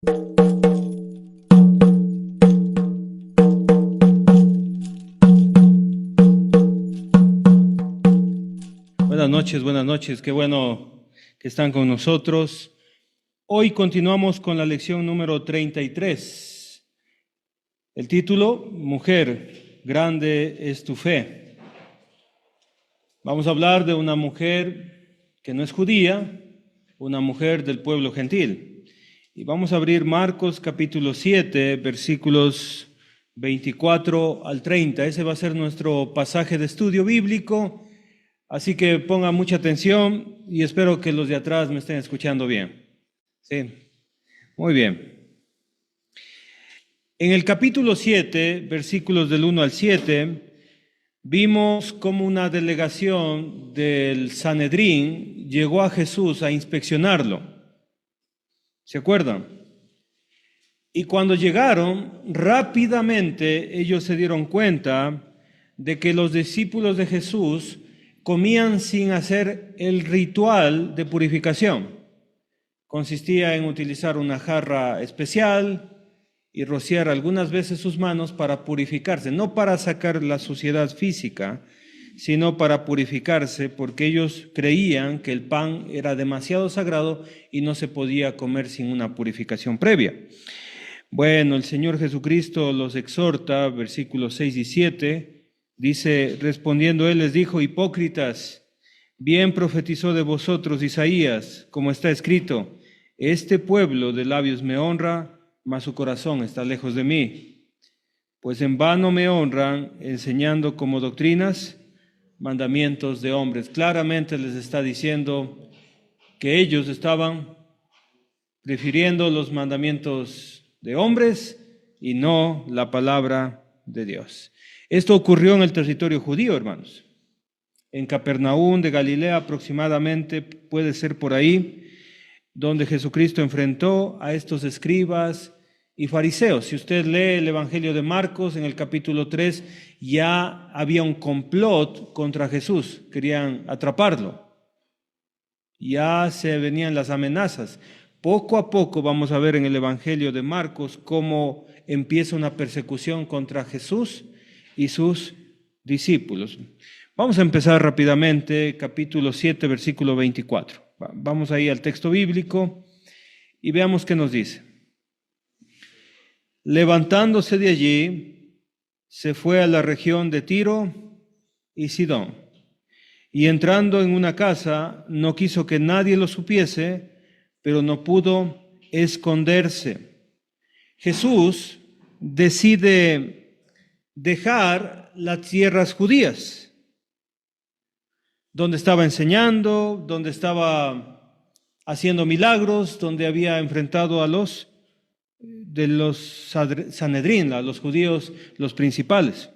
Buenas noches, qué bueno que están con nosotros. Hoy continuamos con la lección número 33. El título, Mujer, grande es tu fe. Vamos a hablar de una mujer que no es judía, una mujer del pueblo gentil. Y vamos a abrir Marcos capítulo 7, versículos 24 al 30. Ese va a ser nuestro pasaje de estudio bíblico. Así que pongan mucha atención y espero que los de atrás me estén escuchando bien. Sí, muy bien. En el capítulo 7, versículos del 1 al 7, vimos cómo una delegación del Sanedrín llegó a Jesús a inspeccionarlo. ¿Se acuerdan? Y cuando llegaron, rápidamente ellos se dieron cuenta de que los discípulos de Jesús comían sin hacer el ritual de purificación. Consistía en utilizar una jarra especial y rociar algunas veces sus manos para purificarse, no para sacar la suciedad física, sino para purificarse, porque ellos creían que el pan era demasiado sagrado y no se podía comer sin una purificación previa. Bueno, el Señor Jesucristo los exhorta, versículos 6 y 7, dice, respondiendo él les dijo, hipócritas, bien profetizó de vosotros Isaías, como está escrito, este pueblo de labios me honra, mas su corazón está lejos de mí. Pues en vano me honran, enseñando como doctrinas mandamientos de hombres. Claramente les está diciendo que ellos estaban prefiriendo los mandamientos de hombres y no la palabra de Dios. Esto ocurrió en el territorio judío, hermanos. En Capernaum de Galilea aproximadamente, puede ser por ahí, donde Jesucristo enfrentó a estos escribas y fariseos. Si usted lee el Evangelio de Marcos, en el capítulo 3, ya había un complot contra Jesús, querían atraparlo. Ya se venían las amenazas. Poco a poco vamos a ver en el Evangelio de Marcos cómo empieza una persecución contra Jesús y sus discípulos. Vamos a empezar rápidamente, capítulo 7, versículo 24. Vamos ahí al texto bíblico y veamos qué nos dice. Levantándose de allí, se fue a la región de Tiro y Sidón. Y entrando en una casa, no quiso que nadie lo supiese, pero no pudo esconderse. Jesús decide dejar las tierras judías, donde estaba enseñando, donde estaba haciendo milagros, donde había enfrentado a los Sanedrín, a los judíos, los principales.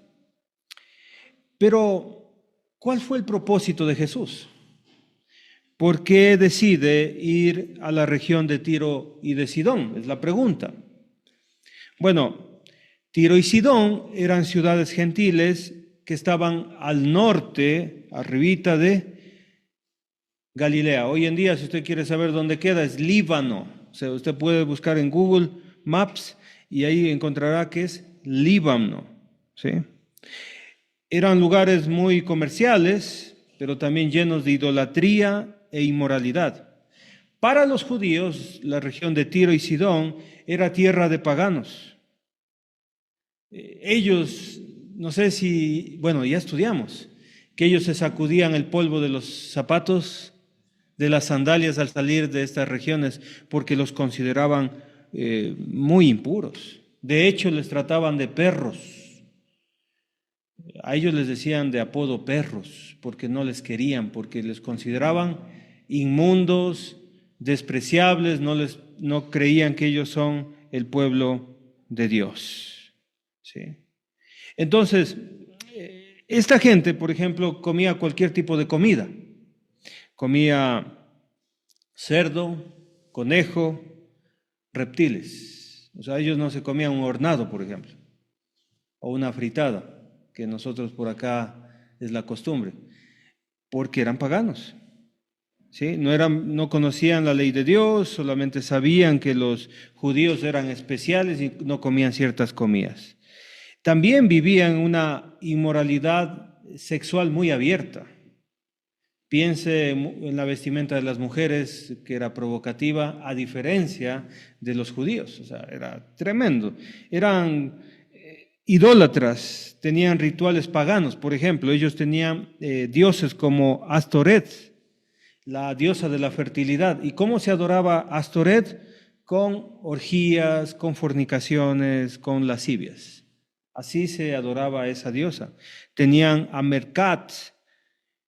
Pero, ¿cuál fue el propósito de Jesús? ¿Por qué decide ir a la región de Tiro y de Sidón? Es la pregunta. Bueno, Tiro y Sidón eran ciudades gentiles que estaban al norte, arribita de Galilea. Hoy en día, si usted quiere saber dónde queda, es Líbano. O sea, usted puede buscar en Google Maps y ahí encontrará que es Líbano. ¿Sí? Eran lugares muy comerciales, pero también llenos de idolatría e inmoralidad. Para los judíos, la región de Tiro y Sidón era tierra de paganos. Ellos, no sé si, bueno, ya estudiamos, que ellos se sacudían el polvo de los zapatos, de las sandalias al salir de estas regiones, porque los consideraban muy impuros. De hecho, les trataban de perros. A ellos les decían de apodo perros, porque no les querían, porque les consideraban inmundos, despreciables, no creían que ellos son el pueblo de Dios. ¿Sí? Entonces, esta gente, por ejemplo, comía cualquier tipo de comida. Comía cerdo, conejo, reptiles. O sea, ellos no se comían un hornado, por ejemplo, o una fritada, que nosotros por acá es la costumbre, porque eran paganos. ¿sí? No conocían la ley de Dios, solamente sabían que los judíos eran especiales y no comían ciertas comidas. También vivían una inmoralidad sexual muy abierta. Piense en la vestimenta de las mujeres, que era provocativa, a diferencia de los judíos. O sea, era tremendo. Eran idólatras, tenían rituales paganos. Por ejemplo, ellos tenían dioses como Astoret, la diosa de la fertilidad. ¿Y cómo se adoraba Astoret? Con orgías, con fornicaciones, con lascivias. Así se adoraba a esa diosa. Tenían a Mercat,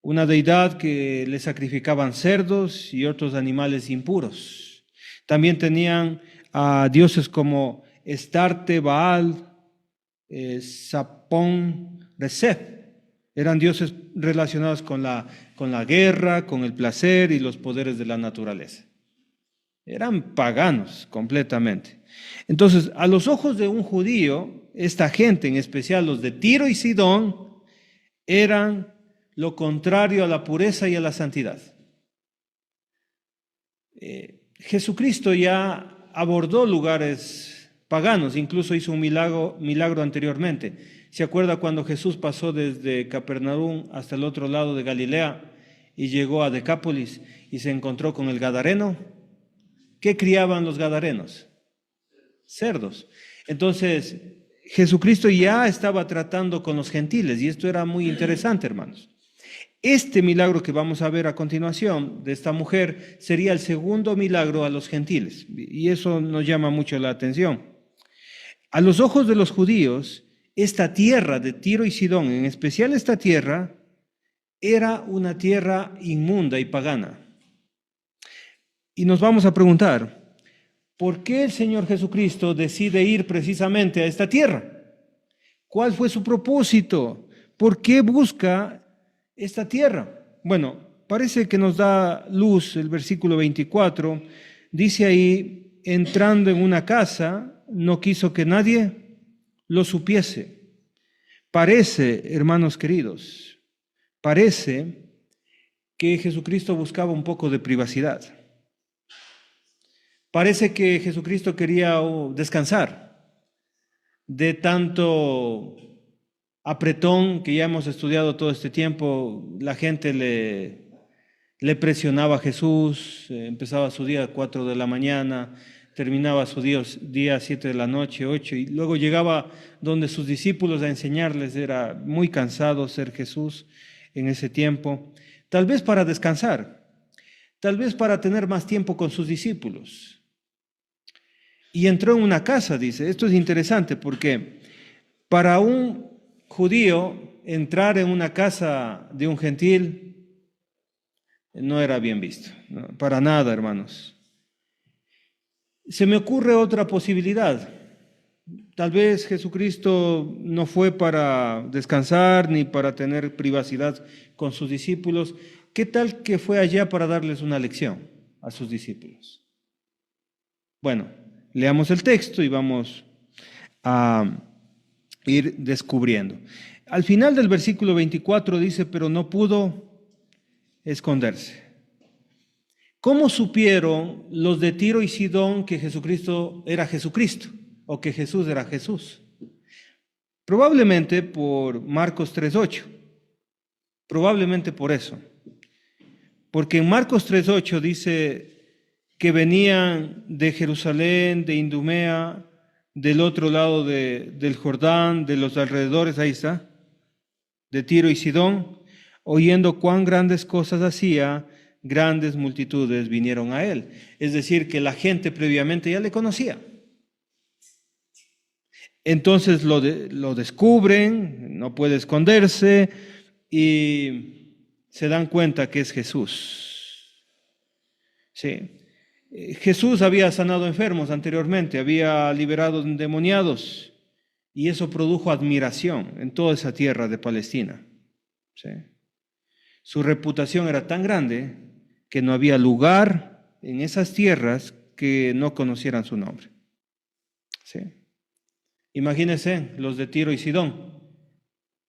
una deidad que le sacrificaban cerdos y otros animales impuros. También tenían a dioses como Estarte, Baal, Sapón, Recep. Eran dioses relacionados con la guerra, con el placer y los poderes de la naturaleza. Eran paganos completamente. Entonces, a los ojos de un judío, esta gente, en especial los de Tiro y Sidón, eran lo contrario a la pureza y a la santidad. Jesucristo ya abordó lugares paganos, incluso hizo un milagro anteriormente. ¿Se acuerda cuando Jesús pasó desde Capernaum hasta el otro lado de Galilea y llegó a Decápolis y se encontró con el gadareno? ¿Qué criaban los gadarenos? Cerdos. Entonces, Jesucristo ya estaba tratando con los gentiles y esto era muy interesante, hermanos. Este milagro que vamos a ver a continuación de esta mujer sería el segundo milagro a los gentiles y eso nos llama mucho la atención. A los ojos de los judíos, esta tierra de Tiro y Sidón, en especial esta tierra, era una tierra inmunda y pagana. Y nos vamos a preguntar, ¿por qué el Señor Jesucristo decide ir precisamente a esta tierra? ¿Cuál fue su propósito? ¿Por qué busca esta tierra? Bueno, parece que nos da luz el versículo 24. Dice ahí, entrando en una casa, no quiso que nadie lo supiese. Parece, hermanos queridos, parece que Jesucristo buscaba un poco de privacidad. Parece que Jesucristo quería descansar de tanto apretón que ya hemos estudiado todo este tiempo. La gente le presionaba a Jesús, empezaba su día a 4 de la mañana, terminaba su día a 7 de la noche, 8, y luego llegaba donde sus discípulos a enseñarles. Era muy cansado ser Jesús en ese tiempo, tal vez para descansar, tal vez para tener más tiempo con sus discípulos. Y entró en una casa, dice. Esto es interesante porque para un judío entrar en una casa de un gentil no era bien visto, no, para nada, hermanos. Se me ocurre otra posibilidad. Tal vez Jesucristo no fue para descansar ni para tener privacidad con sus discípulos. ¿Qué tal que fue allá para darles una lección a sus discípulos? Bueno, leamos el texto y vamos a ir descubriendo. Al final del versículo 24 dice, pero no pudo esconderse. ¿Cómo supieron los de Tiro y Sidón que Jesucristo era Jesucristo o que Jesús era Jesús? Probablemente por Marcos 3:8. Probablemente por eso. Porque en Marcos 3:8 dice que venían de Jerusalén, de Idumea, del otro lado del Jordán, de los alrededores, ahí está, de Tiro y Sidón, oyendo cuán grandes cosas hacía, grandes multitudes vinieron a él. Es decir, que la gente previamente ya le conocía. Entonces lo descubren, no puede esconderse y se dan cuenta que es Jesús. Sí. Jesús había sanado enfermos anteriormente, había liberado endemoniados y eso produjo admiración en toda esa tierra de Palestina. ¿Sí? Su reputación era tan grande que no había lugar en esas tierras que no conocieran su nombre. ¿Sí? Imagínense los de Tiro y Sidón.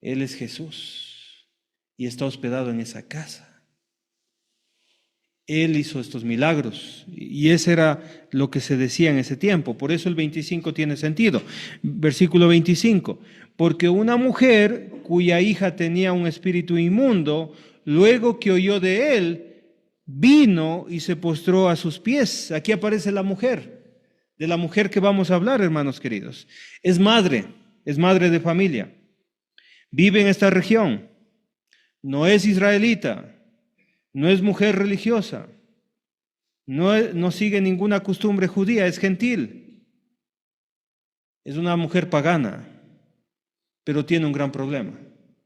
Él es Jesús y está hospedado en esa casa. Él hizo estos milagros. Y ese era lo que se decía en ese tiempo. Por eso el 25 tiene sentido. Versículo 25. Porque una mujer cuya hija tenía un espíritu inmundo, luego que oyó de él, vino y se postró a sus pies. Aquí aparece la mujer, de la mujer que vamos a hablar, hermanos queridos. Es madre de familia. Vive en esta región. No es israelita. No es mujer religiosa, no sigue ninguna costumbre judía, es gentil. Es una mujer pagana, pero tiene un gran problema.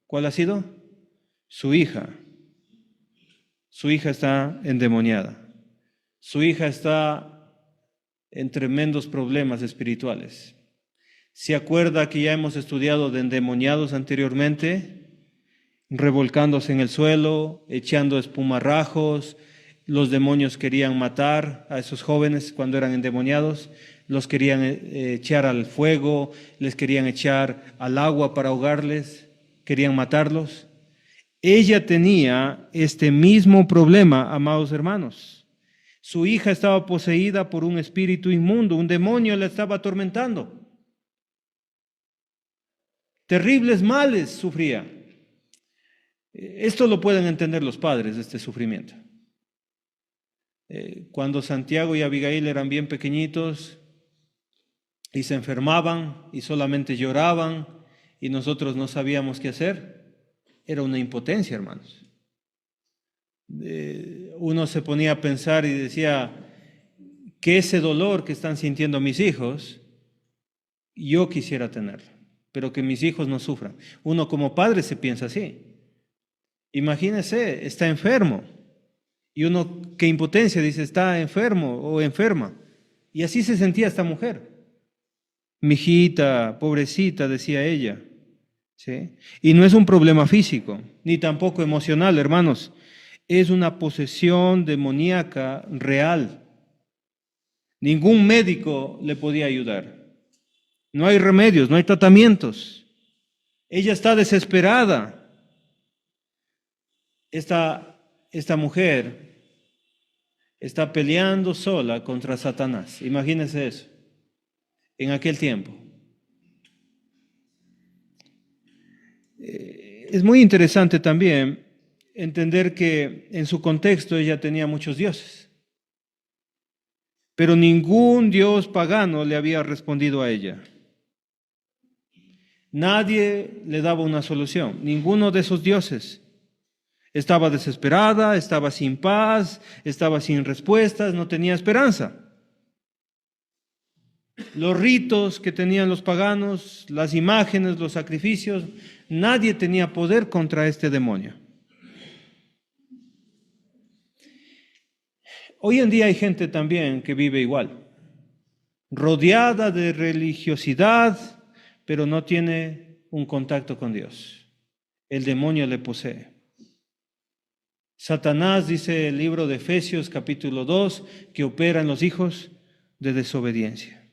¿Cuál ha sido? Su hija. Su hija está endemoniada. Su hija está en tremendos problemas espirituales. ¿Se acuerda que ya hemos estudiado de endemoniados anteriormente? Revolcándose en el suelo, echando espumarrajos. Los demonios querían matar a esos jóvenes cuando eran endemoniados, los querían echar al fuego, les querían echar al agua para ahogarles, querían matarlos. Ella tenía este mismo problema, amados hermanos. Su hija estaba poseída por un espíritu inmundo, un demonio la estaba atormentando. Terribles males sufría. Esto lo pueden entender los padres, este sufrimiento. Cuando Santiago y Abigail eran bien pequeñitos y se enfermaban y solamente lloraban y nosotros no sabíamos qué hacer, era una impotencia, hermanos. Uno se ponía a pensar y decía que ese dolor que están sintiendo mis hijos, yo quisiera tenerlo, pero que mis hijos no sufran. Uno como padre se piensa así. Imagínese, está enfermo. Y uno, qué impotencia, dice, está enfermo o enferma. Y así se sentía esta mujer. Mijita, pobrecita, decía ella. ¿Sí? Y no es un problema físico, ni tampoco emocional, hermanos. Es una posesión demoníaca real. Ningún médico le podía ayudar. No hay remedios, no hay tratamientos. Ella está desesperada. Esta mujer está peleando sola contra Satanás. Imagínense eso, en aquel tiempo. Es muy interesante también entender que en su contexto ella tenía muchos dioses, pero ningún dios pagano le había respondido a ella. Nadie le daba una solución, ninguno de esos dioses. Estaba desesperada, estaba sin paz, estaba sin respuestas, no tenía esperanza. Los ritos que tenían los paganos, las imágenes, los sacrificios, nadie tenía poder contra este demonio. Hoy en día hay gente también que vive igual, rodeada de religiosidad, pero no tiene un contacto con Dios. El demonio le posee. Satanás, dice el libro de Efesios capítulo 2, que opera en los hijos de desobediencia.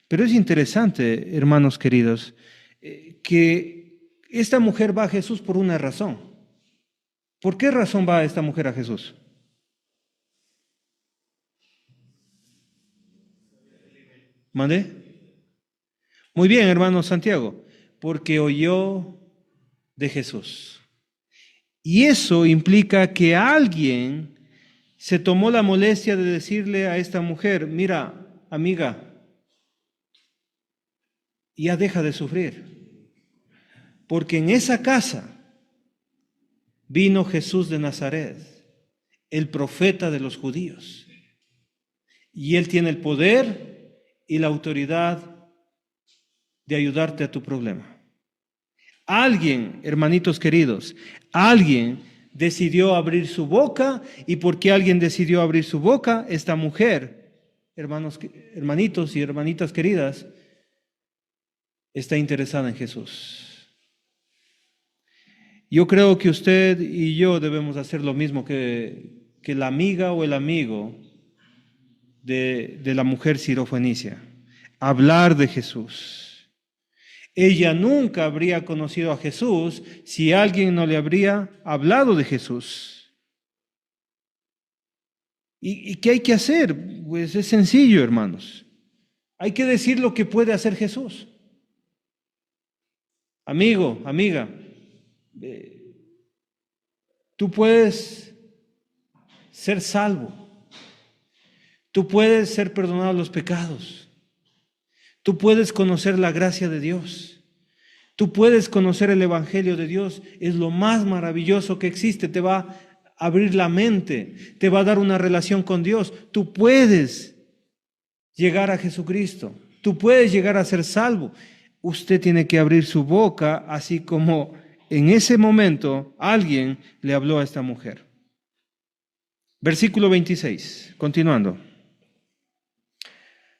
Pero es interesante, hermanos queridos, que esta mujer va a Jesús por una razón. ¿Por qué razón va esta mujer a Jesús? ¿Mandé? Muy bien, hermano Santiago, porque oyó de Jesús. Y eso implica que alguien se tomó la molestia de decirle a esta mujer, mira, amiga, ya deja de sufrir, porque en esa casa vino Jesús de Nazaret, el profeta de los judíos, y él tiene el poder y la autoridad de ayudarte a tu problema. Alguien, hermanitos queridos, alguien decidió abrir su boca, y porque alguien decidió abrir su boca, esta mujer, hermanitos y hermanitas queridas, está interesada en Jesús. Yo creo que usted y yo debemos hacer lo mismo que la amiga o el amigo de la mujer sirofenicia, hablar de Jesús. Ella nunca habría conocido a Jesús si alguien no le habría hablado de Jesús. ¿Y qué hay que hacer? Pues es sencillo, hermanos. Hay que decir lo que puede hacer Jesús. Amigo, amiga, tú puedes ser salvo. Tú puedes ser perdonado los pecados. Tú puedes conocer la gracia de Dios. Tú puedes conocer el Evangelio de Dios. Es lo más maravilloso que existe. Te va a abrir la mente. Te va a dar una relación con Dios. Tú puedes llegar a Jesucristo. Tú puedes llegar a ser salvo. Usted tiene que abrir su boca, así como en ese momento alguien le habló a esta mujer. Versículo 26, continuando.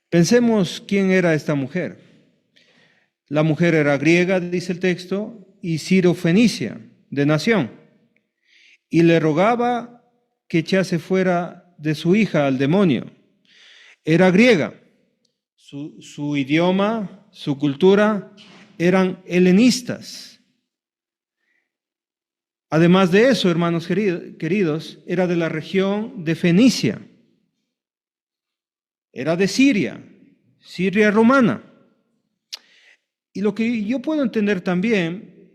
Pensemos quién era esta mujer. La mujer era griega, dice el texto, y sirofenicia, de nación. Y le rogaba que echase fuera de su hija al demonio. Era griega. Su idioma, su cultura, eran helenistas. Además de eso, hermanos queridos, era de la región de Fenicia. Era de Siria, Siria romana. Y lo que yo puedo entender también,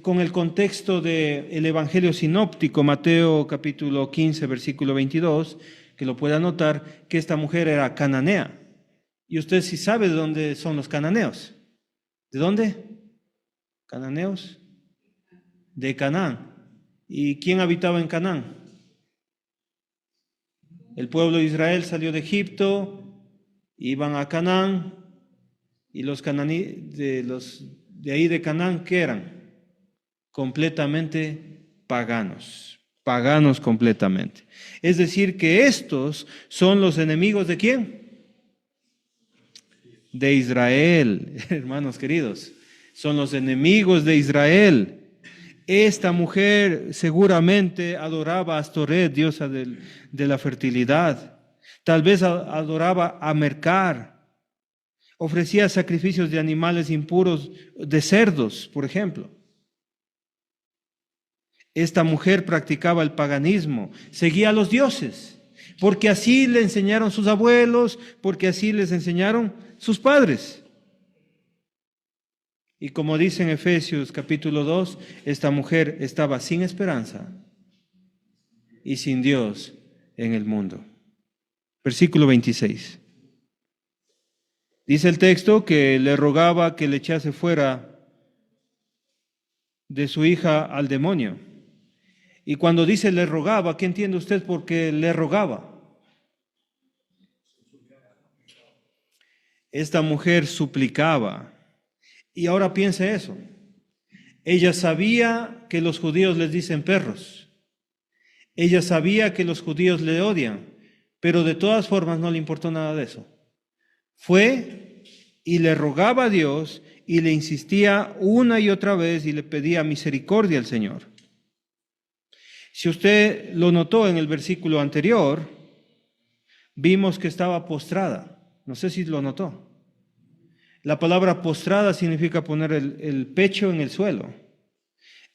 con el contexto del Evangelio sinóptico, Mateo capítulo 15, versículo 22, que lo puede anotar, que esta mujer era cananea. Y usted sí sabe de dónde son los cananeos. ¿De dónde? Cananeos. De Canaán. ¿Y quién habitaba en Canaán? El pueblo de Israel salió de Egipto, iban a Canaán, y los de ahí de Canaán, ¿qué eran? Completamente paganos. Paganos completamente. Es decir, que estos son los enemigos ¿de quién? De Israel, hermanos queridos, son los enemigos de Israel. Esta mujer seguramente adoraba a Astoret, diosa de la fertilidad. Tal vez adoraba a Mercar. Ofrecía sacrificios de animales impuros, de cerdos, por ejemplo. Esta mujer practicaba el paganismo, seguía a los dioses, porque así le enseñaron sus abuelos, porque así les enseñaron sus padres. Y como dice en Efesios capítulo 2, esta mujer estaba sin esperanza y sin Dios en el mundo. Versículo 26. Dice el texto que le rogaba que le echase fuera de su hija al demonio. Y cuando dice le rogaba, ¿qué entiende usted por qué le rogaba? Esta mujer suplicaba. Y ahora piense eso. Ella sabía que los judíos les dicen perros. Ella sabía que los judíos le odian, pero de todas formas no le importó nada de eso. Fue y le rogaba a Dios y le insistía una y otra vez y le pedía misericordia al Señor. Si usted lo notó en el versículo anterior, vimos que estaba postrada. No sé si lo notó. La palabra postrada significa poner el pecho en el suelo.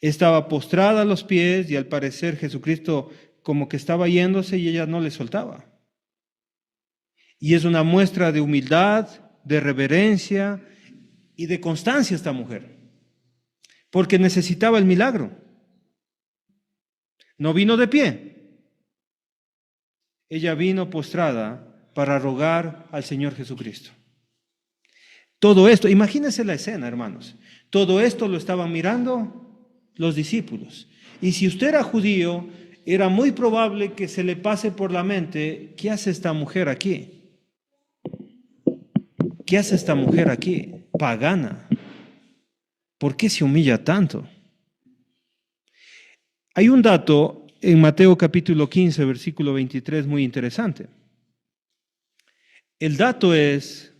Estaba postrada a los pies y al parecer Jesucristo como que estaba yéndose y ella no le soltaba. Y es una muestra de humildad, de reverencia y de constancia esta mujer, porque necesitaba el milagro. No vino de pie. Ella vino postrada para rogar al Señor Jesucristo. Todo esto, imagínense la escena, hermanos. Todo esto lo estaban mirando los discípulos. Y si usted era judío, era muy probable que se le pase por la mente, ¿qué hace esta mujer aquí? ¿Qué hace esta mujer aquí? Pagana. ¿Por qué se humilla tanto? Hay un dato en Mateo capítulo 15, versículo 23, muy interesante. El dato es,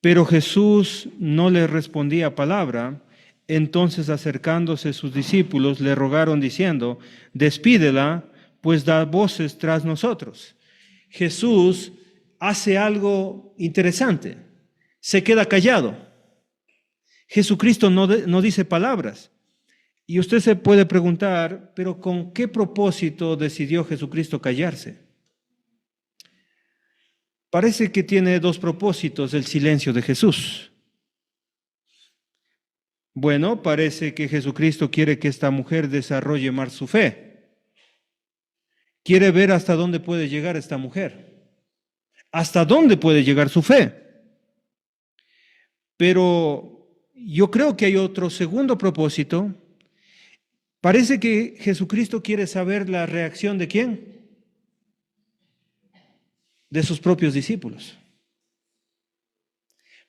pero Jesús no le respondía palabra. Entonces acercándose sus discípulos le rogaron diciendo, despídela, pues da voces tras nosotros. Jesús hace algo interesante, se queda callado. Jesucristo no dice palabras. Y usted se puede preguntar, pero ¿con qué propósito decidió Jesucristo callarse? Parece que tiene dos propósitos el silencio de Jesús. Bueno, parece que Jesucristo quiere que esta mujer desarrolle más su fe. Quiere ver hasta dónde puede llegar esta mujer. Hasta dónde puede llegar su fe. Pero yo creo que hay otro segundo propósito. Parece que Jesucristo quiere saber la reacción de ¿quién? De sus propios discípulos.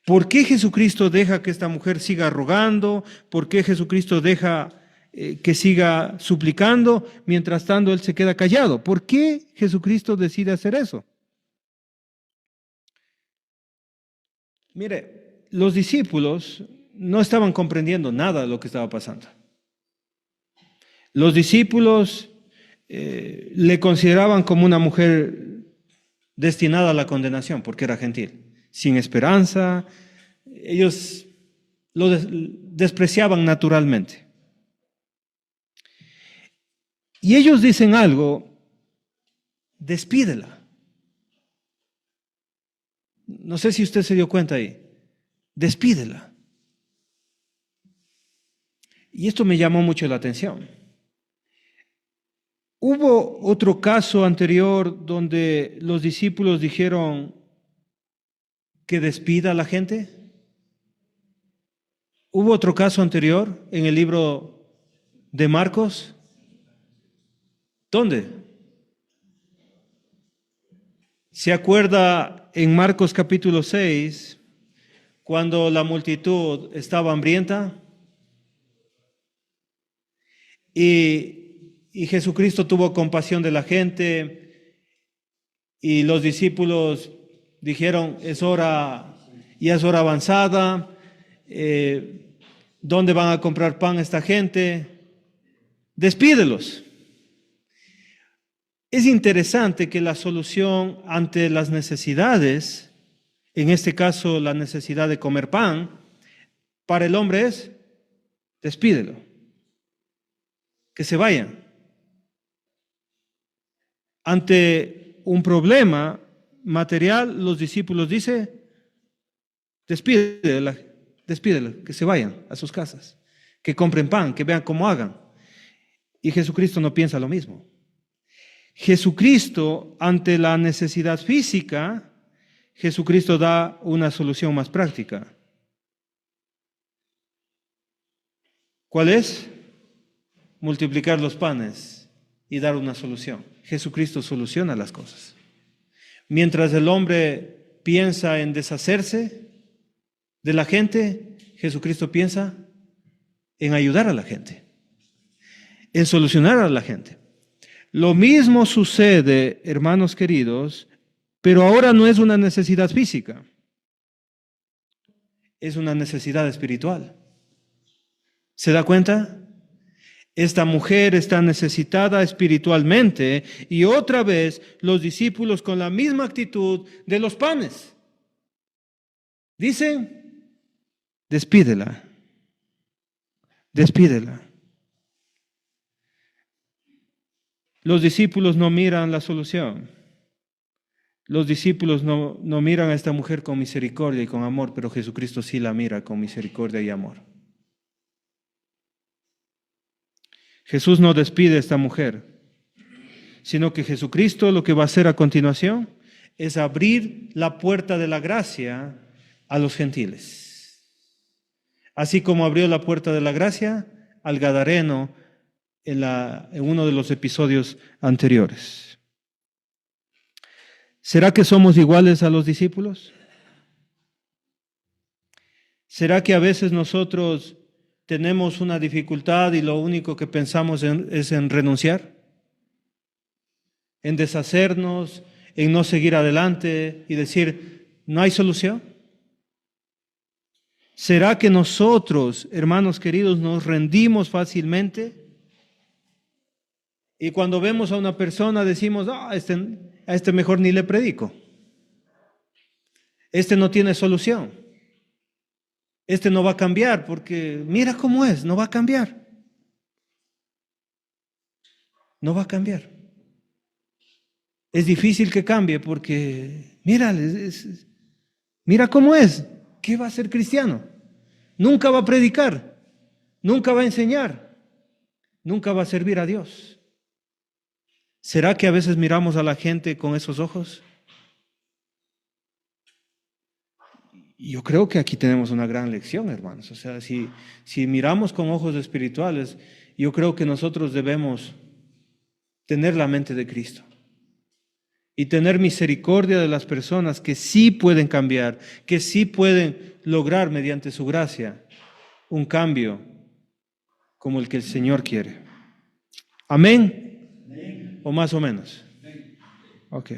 ¿Por qué Jesucristo deja que esta mujer siga rogando? ¿Por qué Jesucristo deja que siga suplicando? Mientras tanto, Él se queda callado. ¿Por qué Jesucristo decide hacer eso? Mire, los discípulos no estaban comprendiendo nada de lo que estaba pasando. Los discípulos le consideraban como una mujer destinada a la condenación porque era gentil, sin esperanza. Ellos lo despreciaban naturalmente. Y ellos dicen algo: despídela. No sé si usted se dio cuenta ahí. Despídela. Y esto me llamó mucho la atención. ¿Hubo otro caso anterior donde los discípulos dijeron que despida a la gente? ¿Hubo otro caso anterior en el libro de Marcos? ¿Dónde? ¿Se acuerda en Marcos capítulo 6, cuando la multitud estaba hambrienta? Y Jesucristo tuvo compasión de la gente y los discípulos dijeron: es hora, ya es hora avanzada, ¿dónde van a comprar pan esta gente? Despídelos. Es interesante que la solución ante las necesidades, en este caso la necesidad de comer pan, para el hombre es: despídelo, que se vayan. Ante un problema material, los discípulos dicen: despídela, que se vayan a sus casas, que compren pan, que vean cómo hagan. Y Jesucristo no piensa lo mismo. Jesucristo, ante la necesidad física, Jesucristo da una solución más práctica. ¿Cuál es? Multiplicar los panes y dar una solución. Jesucristo soluciona las cosas. Mientras el hombre piensa en deshacerse de la gente, Jesucristo piensa en ayudar a la gente, en solucionar a la gente. Lo mismo sucede, hermanos queridos, pero ahora no es una necesidad física, es una necesidad espiritual. ¿Se da cuenta? Esta mujer está necesitada espiritualmente y otra vez los discípulos con la misma actitud de los panes dicen: despídela, despídela. Los discípulos no miran la solución. Los discípulos no miran a esta mujer con misericordia y con amor, pero Jesucristo sí la mira con misericordia y amor. Jesús no despide a esta mujer, sino que Jesucristo lo que va a hacer a continuación es abrir la puerta de la gracia a los gentiles. Así como abrió la puerta de la gracia al gadareno en uno de los episodios anteriores. ¿Será que somos iguales a los discípulos? ¿Será que a veces nosotros tenemos una dificultad y lo único que pensamos es en renunciar? En deshacernos, en no seguir adelante y decir: ¿no hay solución? ¿Será que nosotros, hermanos queridos, nos rendimos fácilmente? Y cuando vemos a una persona decimos: a este mejor ni le predico. Este no tiene solución. Este no va a cambiar porque mira cómo es, no va a cambiar. No va a cambiar. es difícil que cambie porque, mira, mira cómo es. ¿Qué va a ser cristiano? Nunca va a predicar, nunca va a enseñar, nunca va a servir a Dios. ¿Será que a veces miramos a la gente con esos ojos? Yo creo que aquí tenemos una gran lección, hermanos. O sea, si miramos con ojos espirituales, yo creo que nosotros debemos tener la mente de Cristo y tener misericordia de las personas que sí pueden cambiar, que sí pueden lograr mediante su gracia un cambio como el que el Señor quiere. ¿Amén? ¿Amén? ¿O más o menos? Ok.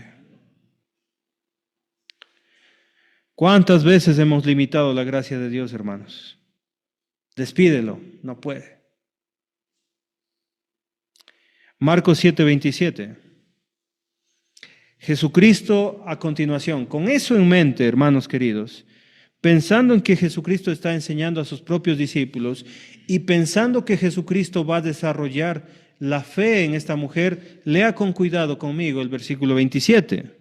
¿Cuántas veces hemos limitado la gracia de Dios, hermanos? Despídelo, no puede. Marcos 7:27. Jesucristo a continuación. Con eso en mente, hermanos queridos, pensando en que Jesucristo está enseñando a sus propios discípulos y pensando que Jesucristo va a desarrollar la fe en esta mujer, lea con cuidado conmigo el versículo 27.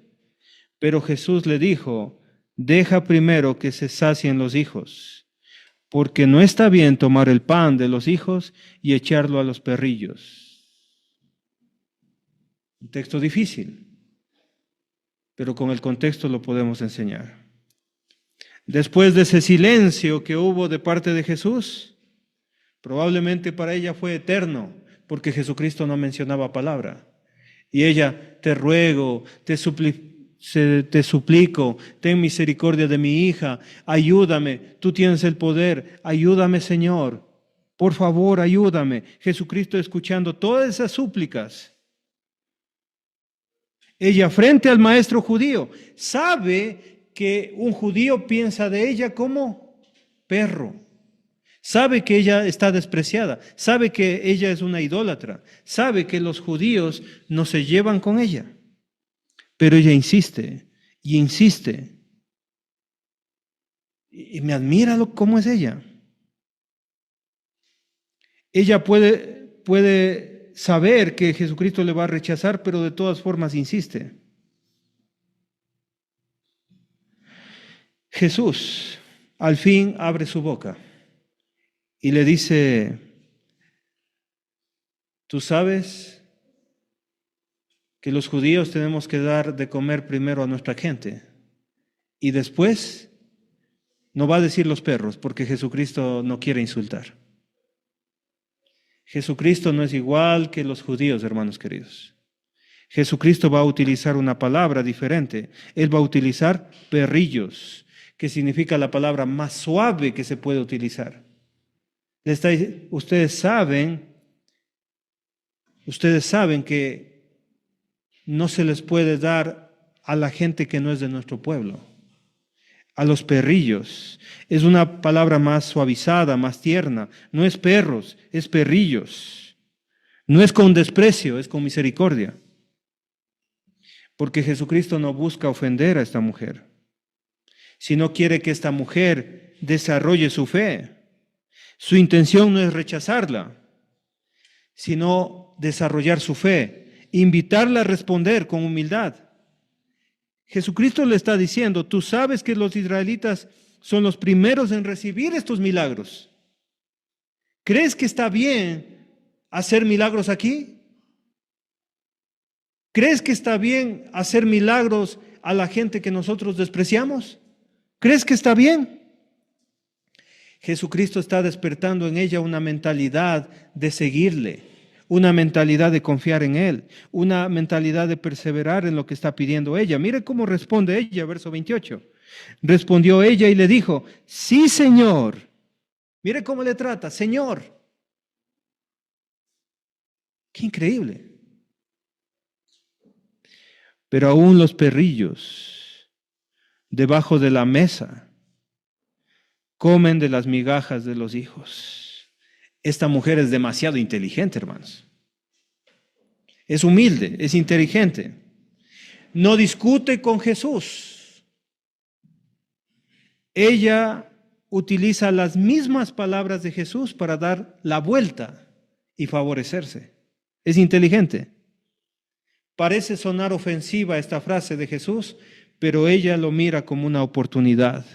Pero Jesús le dijo: deja primero que se sacien los hijos, porque no está bien tomar el pan de los hijos y echarlo a los perrillos. Un texto difícil, pero con el contexto lo podemos enseñar. Después de ese silencio que hubo de parte de Jesús, probablemente para ella fue eterno, porque Jesucristo no mencionaba palabra. Y ella: te ruego, te suplico, ten misericordia de mi hija, ayúdame, tú tienes el poder, ayúdame, Señor, por favor, ayúdame. Jesucristo escuchando todas esas súplicas. Ella frente al maestro judío sabe que un judío piensa de ella como perro. Sabe que ella está despreciada, sabe que ella es una idólatra, sabe que los judíos no se llevan con ella. Pero ella insiste y insiste. Y me admira cómo es ella. Ella puede saber que Jesucristo le va a rechazar, pero de todas formas insiste. Jesús al fin abre su boca y le dice: tú sabes que los judíos tenemos que dar de comer primero a nuestra gente y después, no va a decir los perros, porque Jesucristo no quiere insultar. Jesucristo no es igual que los judíos, hermanos queridos. Jesucristo va a utilizar una palabra diferente. Él va a utilizar perrillos, que significa la palabra más suave que se puede utilizar. Ustedes saben que no se les puede dar a la gente que no es de nuestro pueblo, a los perrillos. Es una palabra más suavizada, más tierna. No es perros, es perrillos. No es con desprecio, es con misericordia. Porque Jesucristo no busca ofender a esta mujer, sino quiere que esta mujer desarrolle su fe. Su intención no es rechazarla, sino desarrollar su fe, invitarla a responder con humildad. Jesucristo le está diciendo: tú sabes que los israelitas son los primeros en recibir estos milagros. ¿Crees que está bien hacer milagros aquí? ¿Crees que está bien hacer milagros a la gente que nosotros despreciamos? ¿Crees que está bien? Jesucristo está despertando en ella una mentalidad de seguirle, una mentalidad de confiar en Él, una mentalidad de perseverar en lo que está pidiendo ella. Mire cómo responde ella, verso 28. Respondió ella y le dijo: sí, Señor. Mire cómo le trata: Señor. Qué increíble. Pero aún los perrillos debajo de la mesa comen de las migajas de los hijos. Esta mujer es demasiado inteligente, hermanos. Es humilde, es inteligente. No discute con Jesús. Ella utiliza las mismas palabras de Jesús para dar la vuelta y favorecerse. Es inteligente. Parece sonar ofensiva esta frase de Jesús, pero ella lo mira como una oportunidad.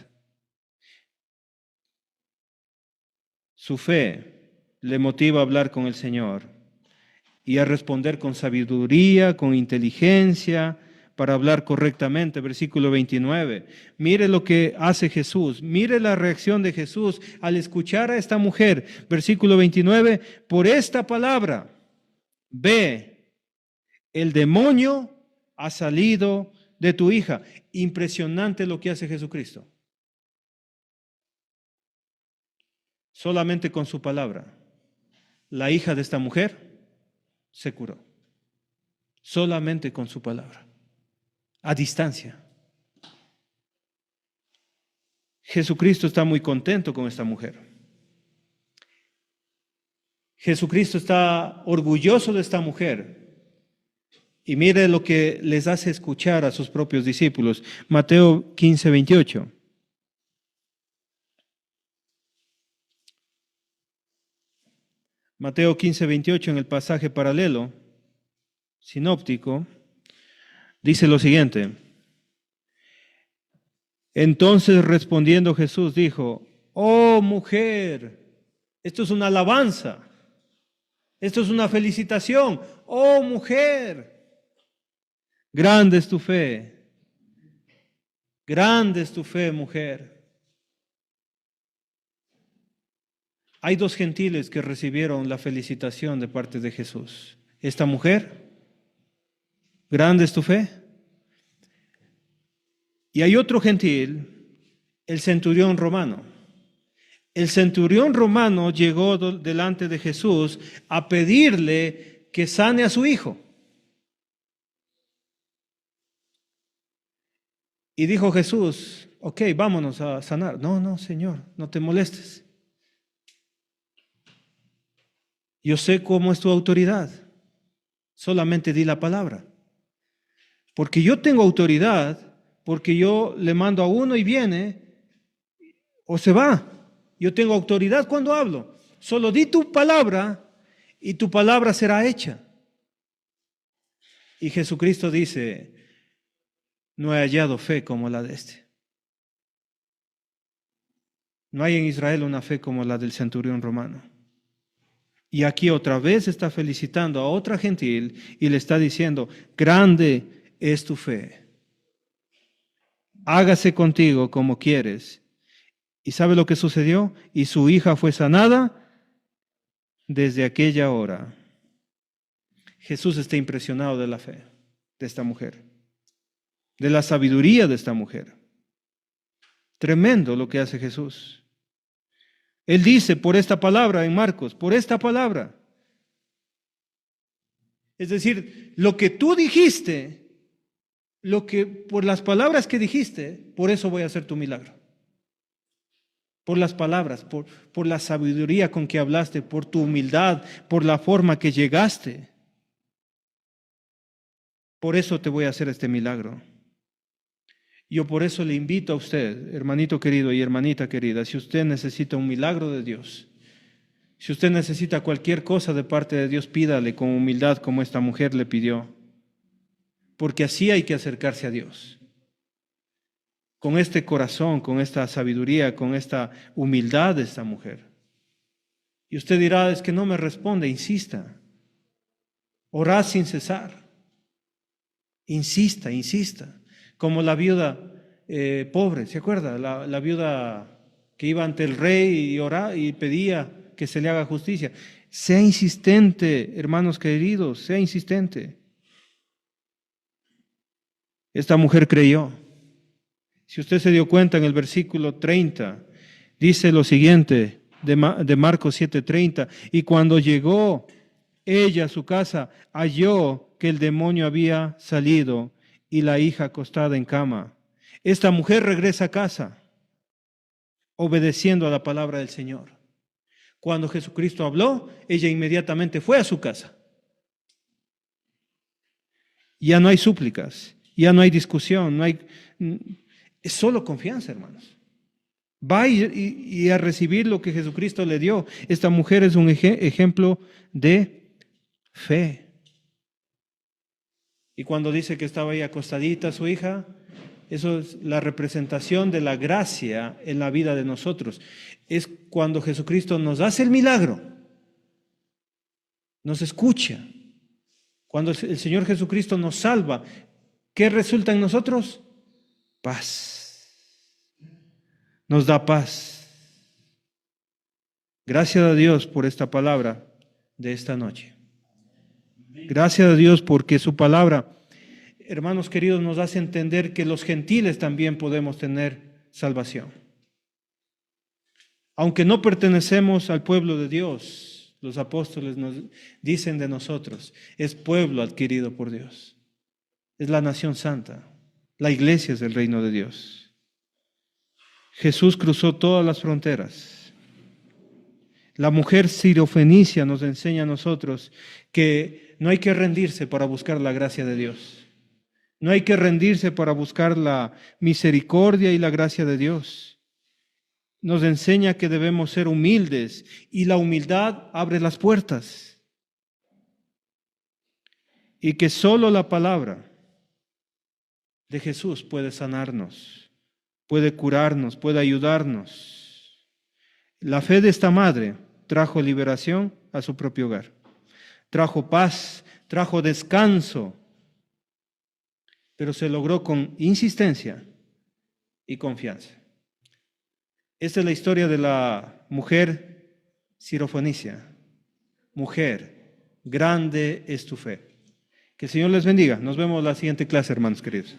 Su fe le motiva a hablar con el Señor y a responder con sabiduría, con inteligencia, para hablar correctamente. Versículo 29. Mire lo que hace Jesús. Mire la reacción de Jesús al escuchar a esta mujer. Versículo 29. Por esta palabra, ve, el demonio ha salido de tu hija. Impresionante lo que hace Jesucristo. Solamente con su palabra, la hija de esta mujer se curó. Solamente con su palabra. A distancia. Jesucristo está muy contento con esta mujer. Jesucristo está orgulloso de esta mujer. Y mire lo que les hace escuchar a sus propios discípulos. Mateo 15, 28. Mateo 15, 28 en el pasaje paralelo, sinóptico, dice lo siguiente. Entonces respondiendo Jesús dijo, oh mujer, esto es una alabanza, esto es una felicitación, oh mujer. Grande es tu fe, mujer. Hay dos gentiles que recibieron la felicitación de parte de Jesús. Esta mujer, grande es tu fe. Y hay otro gentil, el centurión romano. El centurión romano llegó delante de Jesús a pedirle que sane a su hijo. Y dijo Jesús, ok, vámonos a sanar. No, Señor, no te molestes. Yo sé cómo es tu autoridad. Solamente di la palabra. Porque yo tengo autoridad, porque yo le mando a uno y viene, o se va. Yo tengo autoridad cuando hablo. Solo di tu palabra y tu palabra será hecha. Y Jesucristo dice, no he hallado fe como la de este. No hay en Israel una fe como la del centurión romano. Y aquí otra vez está felicitando a otra gentil y le está diciendo, grande es tu fe. Hágase contigo como quieres. ¿Y sabe lo que sucedió? Y su hija fue sanada desde aquella hora. Jesús está impresionado de la fe de esta mujer, de la sabiduría de esta mujer. Tremendo lo que hace Jesús. Él dice por esta palabra en Marcos, por esta palabra. Es decir, lo que tú dijiste, por las palabras que dijiste, por eso voy a hacer tu milagro. Por las palabras, por la sabiduría con que hablaste, por tu humildad, por la forma que llegaste. Por eso te voy a hacer este milagro. Yo por eso le invito a usted, hermanito querido y hermanita querida, si usted necesita un milagro de Dios, si usted necesita cualquier cosa de parte de Dios, pídale con humildad como esta mujer le pidió. Porque así hay que acercarse a Dios. Con este corazón, con esta sabiduría, con esta humildad de esta mujer. Y usted dirá, es que no me responde, insista. Orad sin cesar. Insista. Como la viuda pobre, ¿se acuerda? La viuda que iba ante el rey y oraba y pedía que se le haga justicia. Sea insistente, hermanos queridos, sea insistente. Esta mujer creyó. Si usted se dio cuenta en el versículo 30, dice lo siguiente de Marcos 7:30, y cuando llegó ella a su casa, halló que el demonio había salido y la hija acostada en cama. Esta mujer regresa a casa, obedeciendo a la palabra del Señor. Cuando Jesucristo habló, ella inmediatamente fue a su casa. Ya no hay súplicas, ya no hay discusión, es solo confianza, hermanos. Va y a recibir lo que Jesucristo le dio. Esta mujer es un ejemplo de fe. Y cuando dice que estaba ahí acostadita su hija, eso es la representación de la gracia en la vida de nosotros. Es cuando Jesucristo nos hace el milagro, nos escucha. Cuando el Señor Jesucristo nos salva, ¿qué resulta en nosotros? Paz. Nos da paz. Gracias a Dios por esta palabra de esta noche. Gracias a Dios porque su palabra, hermanos queridos, nos hace entender que los gentiles también podemos tener salvación. Aunque no pertenecemos al pueblo de Dios, los apóstoles nos dicen de nosotros, es pueblo adquirido por Dios. Es la nación santa. La iglesia es el reino de Dios. Jesús cruzó todas las fronteras. La mujer sirofenicia nos enseña a nosotros que no hay que rendirse para buscar la gracia de Dios. No hay que rendirse para buscar la misericordia y la gracia de Dios. Nos enseña que debemos ser humildes y la humildad abre las puertas. Y que solo la palabra de Jesús puede sanarnos, puede curarnos, puede ayudarnos. La fe de esta madre trajo liberación a su propio hogar, trajo paz, trajo descanso, pero se logró con insistencia y confianza. Esta es la historia de la mujer sirofenicia. Mujer, grande es tu fe. Que el Señor les bendiga. Nos vemos en la siguiente clase, hermanos queridos.